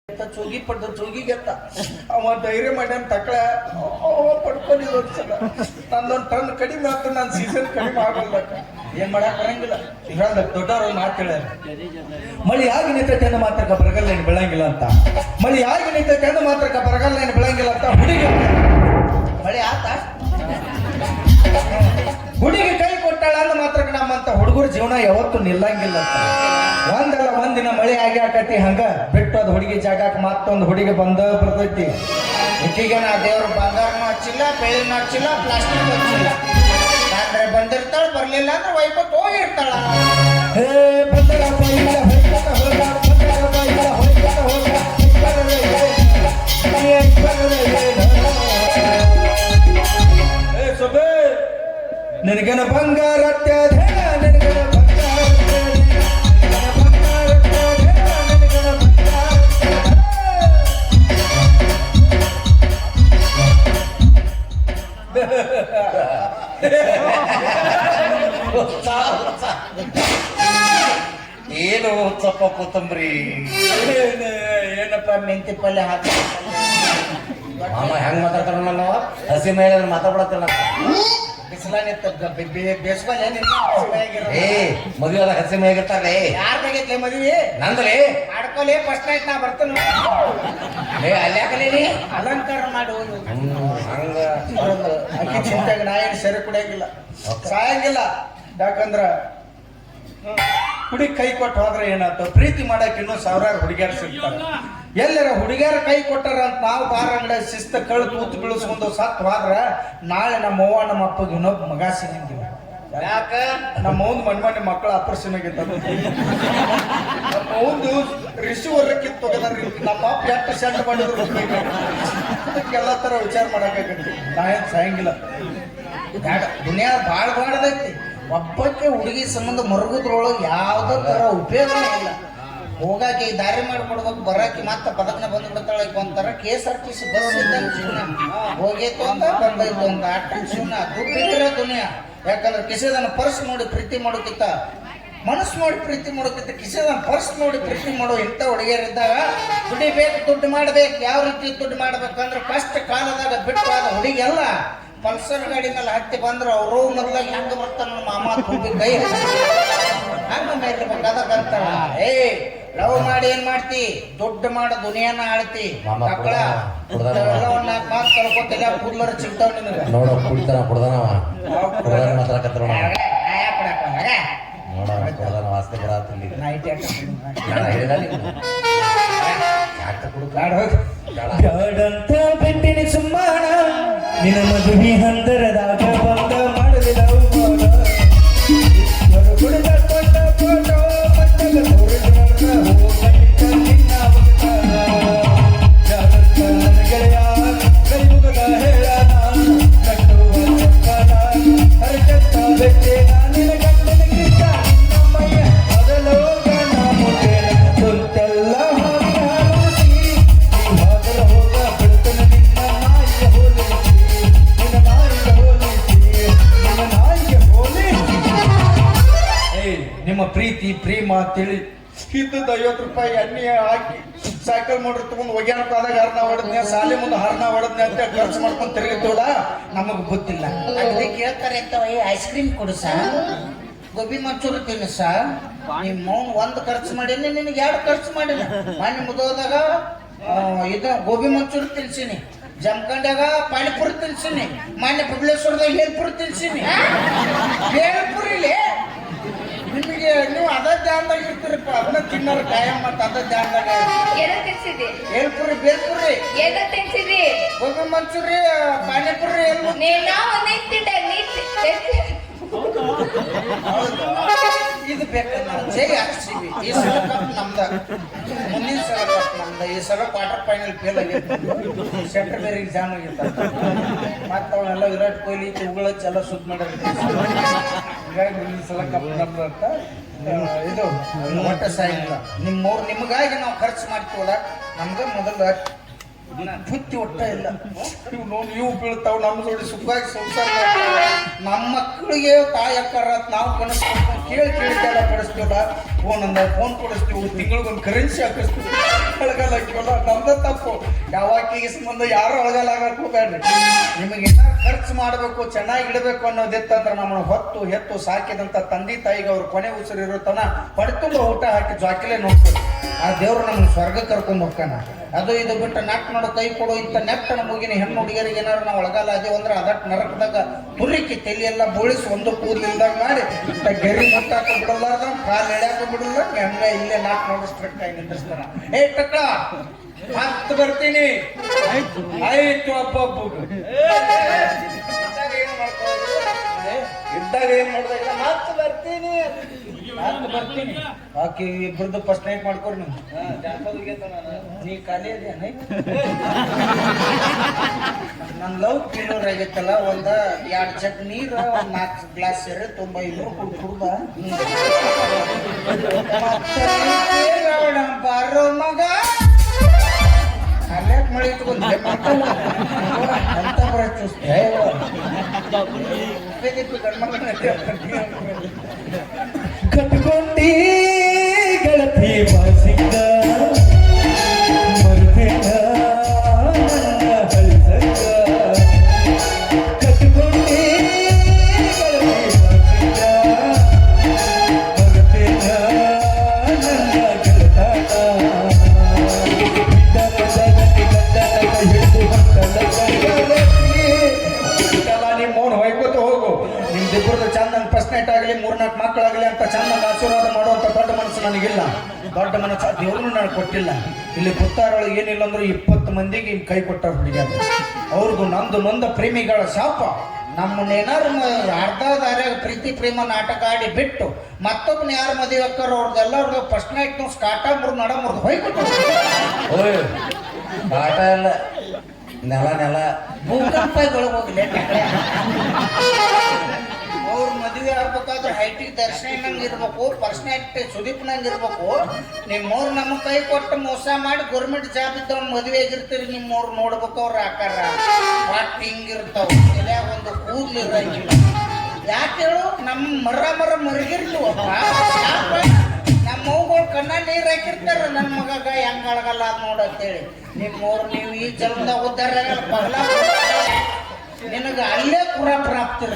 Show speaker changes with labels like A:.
A: ಚೋಗಿ ಪಡ್ದ ಚೋಗಿಗೆತ್ತ ಅವ ಧೈರ್ಯ ಮಾಡ್ಯಾನ ತಕ್ಕಳ ಪಡ್ಕೊಂಡಿದ್ದು ಒಂದ್ಸಲ ನಂದೊಂದು ಟನ್ ಕಡಿಮೆ ಆತು, ನನ್ನ ಸೀಸನ್ ಕಡಿಮೆ ಆಗಲ್ಲ. ಏನ್ ಮಾಡಕ್ ಬರಂಗಿಲ್ಲ. ಇದ್ರಂದ ದೊಡ್ಡವ್ರು ಮಾತು ಹೇಳ್ಯಾರ, ಮಳಿ ಆಗಿ ನಿಂತೈತೆ ಅಂದ ಮಾತ್ರಕ್ಕ ಬರಗಲ್ಲ ಏನು ಬೆಳಂಗಿಲ್ಲ ಅಂತ. ಮಳಿ ಆಗಿ ನಿಂತೈತೆ ಅಂದ ಮಾತ್ರಕ್ಕ ಬರಗಲ್ಲ ಏನು ಬೆಳಂಗಿಲ್ಲ ಅಂತ ಹುಡುಗಿ ಮಳಿ ಆತ ಹುಡುಗಿ ಕೈ ಕೊಟ್ಟಾಳ ಅಂದ ಮಾತ್ರಕ್ಕೆ ನಮ್ಮಂತ ಹುಡುಗರ ಜೀವನ ಯಾವತ್ತು ನಿಲ್ಲಂಗಿಲ್ಲ ಅಂತ. ಒಂದಲ್ಲ ಒಂದಿನ ಮಳೆ ಆಗಿ ಆಕತಿ, ಹಂಗ ಬಿಟ್ಟು ಅದ್ ಹುಡುಗಿ ಜಾಗಕ್ಕೆ ಮತ್ತೊಂದು ಹುಡುಗಿ ಬಂದ ಬರ್ತೈತಿ. ಈಗೀಗ ನಾ ದೇವ್ರ ಬಂಗಾರನೂ ಹಚ್ಚಿಲ್ಲ, ಬೆಳ್ಳಿನೂ ಹಚ್ಚಿಲ್ಲ, ಪ್ಲಾಸ್ಟಿಕ್ ಹಚ್ಚಿಲ್ಲ. ಅಂದ್ರೆ ಬಂದಿರ್ತಾಳ, ಬರ್ಲಿಲ್ಲ ಅಂದ್ರೆ ವೈಪತ್ ಹೋಗಿರ್ತಾಳ. ಹೇ ಬಂದರಪ್ಪ ಇಲ್ಲ ಹೊಯ್ಕತ ಹೋಗ, ಬಂದರಪ್ಪ ಇಲ್ಲ ಹೊಯ್ಕತ ಹೋಗ, ಏ ಸೊಬೆ ನಿನಗನ ಬಂಗಾರ ನಿನಗನ
B: ಏನು ಹುಚ್ಚಪ್ಪ ಕೊತ್ತಂಬರಿ
A: ಏನಪ್ಪ ಮೆಂತಿ ಪಲ್ಯ ಹಾಕಿ
B: ಮಾಮ ಹೆಂಗ್ ಮಾತಾಡ್ತಾರ ನಾನು ಹಸಿ ಮೇಲೆ ಮಾತಾಡ್ಬಿಡತ್ತಿಲ್ಲ.
A: ಬಿಸಿಲಾನಿತ್ತ ಬೇಸ್ಬಲ್
B: ಏ ಮದುವೆ ಆದ ಹಸಿ ಮೇಗಿರ್ತಾರೇ.
A: ಯಾರ ಬೇಗೈತ್ಲೆ ಮದುವೆ
B: ನಂದ್ರಿ
A: ಮಾಡ್ಕೊಲಿ ಫಸ್ಟ್ ನೈಟ್ ನಾ ಬರ್ತೇನೆ.
B: ಅಲ್ಯಾಕಲೀನಿ
A: ಅಲಂಕಾರ ಮಾಡುವುದು
B: ಹಂಗ
A: ಅಕ್ಕಿ ಚಿಂತೆಗ ನಾ ಏನು ಸೆರೆ ಕುಡಿಯಂಗಿಲ್ಲ, ಸಾಯಂಗಿಲ್ಲ. ಯಾಕಂದ್ರ ಹುಡುಗಿ ಕೈ ಕೊಟ್ಟು ಹೋದ್ರೆ ಏನಾಯ್ತು, ಪ್ರೀತಿ ಮಾಡಕ್ ಇನ್ನೂ ಸಾವಿರಾರು ಹುಡುಗಿಯರು ಸಿಗ್ತಾರೆ. ಎಲ್ಲರ ಹುಡುಗಿಯರ ಕೈ ಕೊಟ್ಟಾರ ಅಂತ ನಾವು ಬಾರ ಅಂಗಡಿ ಶಿಸ್ತ ಕಳು ತೂತು ಬೀಳಿಸ್ಕೊಂಡು ಸತ್ ಹೋದ್ರ ನಾಳೆ ನಮ್ಮ ಅವ್ವ ನಮ್ಮ ಅಪ್ಪಗೆ ಇನ್ನೊಬ್ಬ ಮಗ ಸಿಗಂಗಿಲ್ಲ.
B: ಯಾಕ
A: ನಮ್ಮ ಒಂದು ಮಣ್ಣಿ ಮಕ್ಕಳ ಆಪರೇಷನ್ ಆಗಿದ್ದ, ನಮ್ಮ ಒಂದು ರಿಸೀವರ್ ಕಿತ್ತೋಗದ್ರಿ. ನಮ್ಮ ಅಪ್ಪ ಎಷ್ಟು ಸೆಂಟ್ ಮಾಡಿದ್ರು ಅದಕ್ಕೆಲ್ಲ ತರ ವಿಚಾರ ಮಾಡಕ್ಕಾಗತ್ತಿ. ನಾ ಏನ್ ಸಾಯಂಗಿಲ್ಲ. ದುನಿಯಾ ಭಾಳ ಬಾಳದೈತಿ. ಒಬ್ಬಕ್ಕೆ ಹುಡುಗಿ ಸಂಬಂಧ ಮರುಗುದ್ರೊಳಗೆ ಯಾವ್ದೋ ತರ ಉಪಯೋಗನೇ ಇಲ್ಲ. ಹೋಗಾಕಿ ದಾರಿ ಮಾಡ್ಕೊಡ್ಬೇಕು, ಬರಾಕಿ ಮತ್ತೆ ಪದಕನ ಬಂದು ಬಿಡ್ತಾಳೆ. ಒಂಥರ KSRTC ಬಸ್ ಇದ್ದಂಗೆ ಜೀವನ. ಹೋಗೈತು ಅಂತ ಬಂದೈತು ಅಂತ ಆಟ ಜೀವನ. ದುಡ್ಡಿದ್ರೆ ದುನಿಯಾ. ಯಾಕಂದ್ರೆ ಕಿಸೆದನ್ನ ಪರ್ಸ್ ನೋಡಿ ಪ್ರೀತಿ ಮಾಡೋಕ್ಕಿಂತ, ಮನಸ್ಸು ನೋಡಿ ಪ್ರೀತಿ ಮಾಡೋಕ್ಕಿಂತ ಕಿಸೆದನ್ನ ಪರ್ಸ್ ನೋಡಿ ಪ್ರೀತಿ ಮಾಡೋ ಇಂಥ ಹುಡುಗಿಯರಿದ್ದಾಗ ದುಡಿಬೇಕು, ದುಡ್ಡು ಮಾಡ್ಬೇಕು. ಯಾವ ರೀತಿ ದುಡ್ಡು ಮಾಡ್ಬೇಕಂದ್ರೆ ಕಷ್ಟ ಕಾಲದಾಗ ಬಿಟ್ಟು ಆದ ಹುಡುಗಿ ಎಲ್ಲ ಪಲ್ಸರ್ ಗಾಡಿ ಮೇಲೆ ಹತ್ತಿ ಬಂದ್ರೆ ಅವರು ಮೊದಲಾಗಿ ಹೆಂಗ ಬರ್ತಾನ ನಮ್ಮ ಮಾಮ ತುಂಬಿ ಕೈ ಹಂಗ ಮೇರ್ಬೇಕಾದಂತಾರ. ಏ ಲವ್ ಮಾಡಿ ಏನ್ ಮಾಡ್ತಿ, ದುಡ್ಡು ಮಾಡ ದುನಿಯಾನ ಆಳ್ತಿ. ಮಕ್ಕಳ ಎಲ್ಲ ಒಂದ್ 4 ಮಾತು ಕಳ್ಕೊತಿಲ್ಲ, ಕೂದ್ಲರ್ ಸಿಗ್ತಾವ ನಿನಗ.
B: ನೋಡ ಕುಡಿತಾನ ಕುಡ್ದಾನವ ಕುಡ್ದಾನ ಮಾತಾಡಕತ್ರ ನೋಡ ಕುಡ್ದಾನ ವಾಸ್ತೆ ಬರತ್ತಿಲ್ಲ. ನಾನು ಹೇಳಿದ ಯಾಕೆ
A: ಬ್ಯಾಡಂತ ಬಿಟ್ಟಿನಿ ಸುಮ್ಮಾನ, ನಿನ್ನ ಮದುವೆ ಹಂದರದಾಗ ಬಂದ ಮಾಡಲಿಲ್ಲ ಕುಡಿದ ಕೊಟ್ಟ ಫೋಟೋ ಮತ್ತಗ ಗೆಳೆಯ ಕೈಮುಗ ಹೇಳ ಹರಕತ್ತ ಬೆಟ್ಟೆ ನಿನ್ನ ಗಂಡನ ಕಿತ್ತ ನಮ್ಮಯ್ಯ ಅದಲೋಗ ನಾಮುಟ್ಟೆ ಕುಂತೆಲ್ಲ ನಿಮ್ಮ ಪ್ರೀತಿ ಪ್ರೇಮ ತಿಳಿ ಇದ್ದದ್ದು 50 ರೂಪಾಯಿ ಎಣ್ಣೆ ಹಾಕಿ ಸೈಕಲ್ ಮೋಟ್ರ್ ತಗೊಂಡು ಒಗ್ಯಾನಕ್ಕಾದಾಗ ಹರ್ನ ಹೊಡೆದ್ನೆ, ಸಾಲಿ ಮುಂದೆ ಹರ್ನ ಹೊಡೆದ್ನೆ ಅಂತ ಖರ್ಚು ಮಾಡ್ಕೊಂಡು ತಿರುಗಿತ್ತೋಳ. ನಮಗ್ ಗೊತ್ತಿಲ್ಲ. ಅದೇ ಕೇಳ್ತಾರೆ ಅಂತ ಐಸ್ ಕ್ರೀಮ್ ಕೊಡು ಸಾ, ಗೋಬಿ ಮಂಚೂರಿ ತಿನ್ನಿಸ. ನಿಮ್ಮ ಒಂದು ಖರ್ಚು ಮಾಡೀನಿ, ನಿನಗೆ 2 ಖರ್ಚು ಮಾಡಿಲ್ಲ. ಮೊನ್ನೆ ಮುದೋದಾಗ ಇದು ಗೋಬಿ ಮಂಚೂರಿ ತಿನ್ಸೀನಿ, ಜಮಖಂಡ್ಯಾಗ ಪಾನಿಪುರಿ ತಿನ್ಸೀನಿ, ಮೊನ್ನೆ ಬಬಲೇಶ್ವರದಾಗ ಹೇಲ್ಪುರಿ ತಿನ್ಸೀನಿ. ಹೇಲ್ಪುರಿಲಿ ನಿಮಗೆ ನೀವು ಅದ ಧ್ಯಾನದಾಗ ಇರ್ತೀರಪ್ಪ, ಅದನ್ನ ತಿನ್ನೋರು ಕಾಯಂ ಮತ್ತ ಅದ ಧ್ಯಾನದಾಗ. ಹೇಳ್ಪುರಿ ಬೇಲ್ಪುರಿ ಗೋಬಿ ಮಂಚೂರಿ ಪಾನಿಪುರಿ ಇದು ಬೇಕಲ್ಲ. ಜೈ RCB. ಈ ಸಲ ಕಪ್ ನಮ್ದ, ಮುಂದಿನ ಸಲ ಕಪ್ ನಮ್ದ. ಈ ಸಲ ಕ್ವಾರ್ಟರ್ ಫೈನಲ್ ಫೇಲ್ ಆಗಿತ್ತು, ಸೆಂಟರ್ ಬೇರೆ ಎಕ್ಸಾಮ್ ಆಗಿತ್ತ. ಮತ್ತ ಅವನ್ನೆಲ್ಲ ವಿರಾಟ್ ಕೊಹ್ಲಿ ಇವುಗಳಚ್ಚ ಎಲ್ಲ ಸುದ್ದಿ ಮಾಡ್ಯಾರ. ಹೀಗಾಗಿ ಮುಂದಿನ ಸಲ ಕಪ್ ನಮ್ದು ಅಂತ ಇದು ಒಟ್ಟ ಸಾಯಿಲ್ಲ. ನಿಮ್ಮವ್ರು ನಿಮಗಾಗಿ ನಾವು ಖರ್ಚು ಮಾಡ್ತೀವಲ್ಲ, ನಮ್ಗೆ ಮೊದಲು ಬುದ್ಧಿ ಒಟ್ಟ ಇಲ್ಲ. ಇವು ಬೀಳ್ತಾವ್, ನಮ್ಮ ಜೋಡಿ ಸುಖವಾಗಿ ಸಂಸಾರ ಮಾಡ್ತಾವ. ನಮ್ಮ ಮಕ್ಕಳಿಗೆ ತಾಯಿ ಅಕ್ಕಾರ ನಾವು ಕನಸ್ಕೊಂಡು ಕೇಳಿದ್ದೆಲ್ಲ ಪಡಿಸ್ತೀವಲ್ಲ. Phone ಕೊಡಿಸ್ತೀವಿ, ತಿಂಗಳಿಗೊಂದು currency ಹಾಕಿಸ್ತೀವಿ, ಅಳಗಾಲ ಹಾಕಿವಲ್ಲ. ನಮ್ದ ತಪ್ಪು. ಯಾವಾಕಿಗೆ ಸಂಬಂಧ ಯಾರು ಅಳಗಾಲ ಆಗಕ್ಕೆ ಹೋಗ್ಬೇಡ್ರಿ. ನಿಮಗೆ ಏನಾರು ಖರ್ಚು ಮಾಡಬೇಕು, ಚೆನ್ನಾಗಿ ಇಡಬೇಕು ಅನ್ನೋದಿತ್ತಂದ್ರೆ ನಮ್ಮನ್ನು ಹೊತ್ತು ಹೆತ್ತು ಸಾಕಿದಂಥ ತಂದೆ ತಾಯಿಗೆ ಅವ್ರ ಕೊನೆ ಉಸಿರು ಇರುತ್ತಾನ ಪಡ್ಕೊಂಡು ಊಟ ಹಾಕಿ ಜಾಕಿಲೆ ನೋಡ್ತೀವಿ. ಆ ದೇವ್ರು ನಮ್ಗೆ ಸ್ವರ್ಗ ಕರ್ಕೊಂಡು ಹೋಗ್ತಾನ. ಅದು ಇದು ಬಿಟ್ಟು ನಟ್ ನೋಡು ಕೈ ಕೊಡು ಇಂಥ ನೆಟ್ಟನ ಮುಗಿನ ಹೆಣ್ಣು ಹುಡುಗಿಯರಿಗೆ ಏನಾರು ನಾವು ಒಳಗಾಲ ಅದೇವು ಅಂದ್ರೆ ಅದಟ್ಟು ನರಕದಾಗ ತುರಿಕಿ ತಲೆಯೆಲ್ಲ ಬೋಳಿಸಿ ಒಂದು ಕೂದಲಿಲ್ದಾಗ ಮಾಡಿ ಗೆರಿ ಮುಟ್ಟಾಕ ಬಿಡಲಾರ್ದ ಕಾಲು ಎಳ್ಯಾಕ ಬಿಡಲ್ಲ. ಹಂಗ ಇಲ್ಲೇ ನಾಟ್ ನೋಡಿ ಸ್ಟ್ರಿಕ್ಟ್ ಆಗಿ ನಿಂದಿಸ್ತಾನ. ಏ ಟಕ್ಕ ಮತ್ ಬರ್ತೀನಿ ಆಯ್ತು ಹಬ್ಬ ಇದ್ದಾಗ ಏನ್ ಮಾಡ್ದಾಗ ಮತ್ ಬರ್ತೀನಿ ಆಕೆ ಇಬ್ಬರದ್ದು ಫಸ್ಟ್ ನೈಟ್ ಮಾಡ್ಕೊರಿ ನೀವು. ನೀ ಖಾಲಿ ಅದೇನ ನನ್ ಲವ್ ಕಿಲೋರ್ ಆಗೈತಲ್ಲ. ಒಂದ 2 ಜಗ್ ನೀರ, 4 ಗ್ಲಾಸ್ ಸೇರಿ ತುಂಬ ಇಬ್ರು ಕುಡ್ದ ಬಾರೋ ಮಗ ಅಲ್ಯಾಕ್ ಮಳೆ ಇಟ್ಕೊಂಡೆ ಅಂತ ಬರತ್ತೆ
C: ಕಟ್ಕೊಂಡಿ ಗೆಳತಿ ಬಾಸಿಂಗ ಮರುದಿನ ನನ್ನ ಹಳಿಸಂಗ. ಕಟ್ಕೊಂಡಿ ಗೆಳತಿ ಬಾಸಿಂಗ ಮರುದಿನ ನನ್ನ ಗೆಳತಾಟ.
A: ನಿಮ್ಮ ಮೌನ ಹೊಯ್ಕೋತ ಹೋಗು. ನಿಮ್ದಿಬ್ಬರದು ಚಂದಂಗ್ ಫಸ್ಟ್ ನೈಟ್ ಆಗಲಿ 3-4 ಮಕ್ಕಳಾಗಲಿ ಅಂತ ಚಂದಂಗ ಆಶೀರ್ವಾದ ಮಾಡುವಂತ ದೊಡ್ಡ ಮನಸ್ಸು ನನಗಿಲ್ಲ. ದೊಡ್ಡ ಮನಸ್ಸು ದೇವ್ರು ನನಗೆ ಕೊಟ್ಟಿಲ್ಲ. ಇಲ್ಲಿ ಗೊತ್ತಾರೊಳಗೆ ಏನಿಲ್ಲ ಅಂದ್ರೂ 20 ಮಂದಿಗೆ ಕೈ ಕೊಟ್ಟಾರ ಹುಡುಗಿಯಾರ. ಅವ್ರದ್ದು ನಂದು ನೊಂದ ಪ್ರೇಮಿಗಳ ಶಾಪ. ನಮ್ಮನ್ನೇನಾರು ಅರ್ಧ ದಾರ್ಯಾಗ ಪ್ರೀತಿ ಪ್ರೇಮ ನಾಟಕ ಆಡಿ ಬಿಟ್ಟು ಮತ್ತೊಬ್ಬನ ಯಾರು ಮದುವೆ ಹಾಕಾರ ಅವ್ರದ್ದೆಲ್ಲವ್ರದ್ದು ಫಸ್ಟ್ ನೈಟ್ ನಾವು ಸ್ಟಾರ್ಟ್ ಆಗ್ಬಿಡು ನಡ ಮುರ್ದು ಹೊಯ್ಕೊಟ್ಟು
B: ಆಟ ಎಲ್ಲ ನೆಲ
A: ಭೂಕಂಪಗಳು ಹೋಗ್ಲಿ. ಅವ್ರ ಮದುವೆ ಆಗ್ಬೇಕಾದ್ರೆ ಹೈಟಿಗೆ ದರ್ಶನ ನಂಗೆ ಇರ್ಬೇಕು, ಪರ್ಸನಾಲಿಟಿ ಸುದೀಪ್ ನಂಗೆ ಇರ್ಬೇಕು. ನಿಮ್ಮವ್ರು ನಮ್ಮ ಕೈ ಕೊಟ್ಟು ಮೋಸ ಮಾಡಿ ಗೌರ್ಮೆಂಟ್ ಜಾಬ್ ಇದ್ದವ್ನ ಮದುವೆ ಆಗಿರ್ತೀರಿ. ನಿಮ್ಮವ್ರು ನೋಡ್ಬೇಕು ಅವ್ರ ಆಕಾರ ಪಾಟ್ ಹಿಂಗಿರ್ತಾವ, ಎಲ್ಯಾಗ ಒಂದು ಕೂದ್ಲು ಇರಂಗಿಲ್ಲ. ಯಾಕೆ ಹೇಳು? ನಮ್ಮ ಮರ ಮರಗಿರ್ತೀವಪ್ಪ. ನಮ್ಮ ಮೌಗಳು ಕಣ್ಣ ನೀರು ಹಾಕಿರ್ತಾರ. ನನ್ನ ಮಗಗ ಹೆಂಗ ಅಳಗಲ್ಲ ಅದ್ ನೋಡಂತೇಳಿ ನಿಮ್ಮವ್ರು ನೀವು ಈ ಜನ್ಮದಾಗ ಉದ್ದಾರ ಪಗಲ ನಿನಗ ಅಲ್ಲೇ ಪುರ ಪ್ರಾಪ್ತಿರ.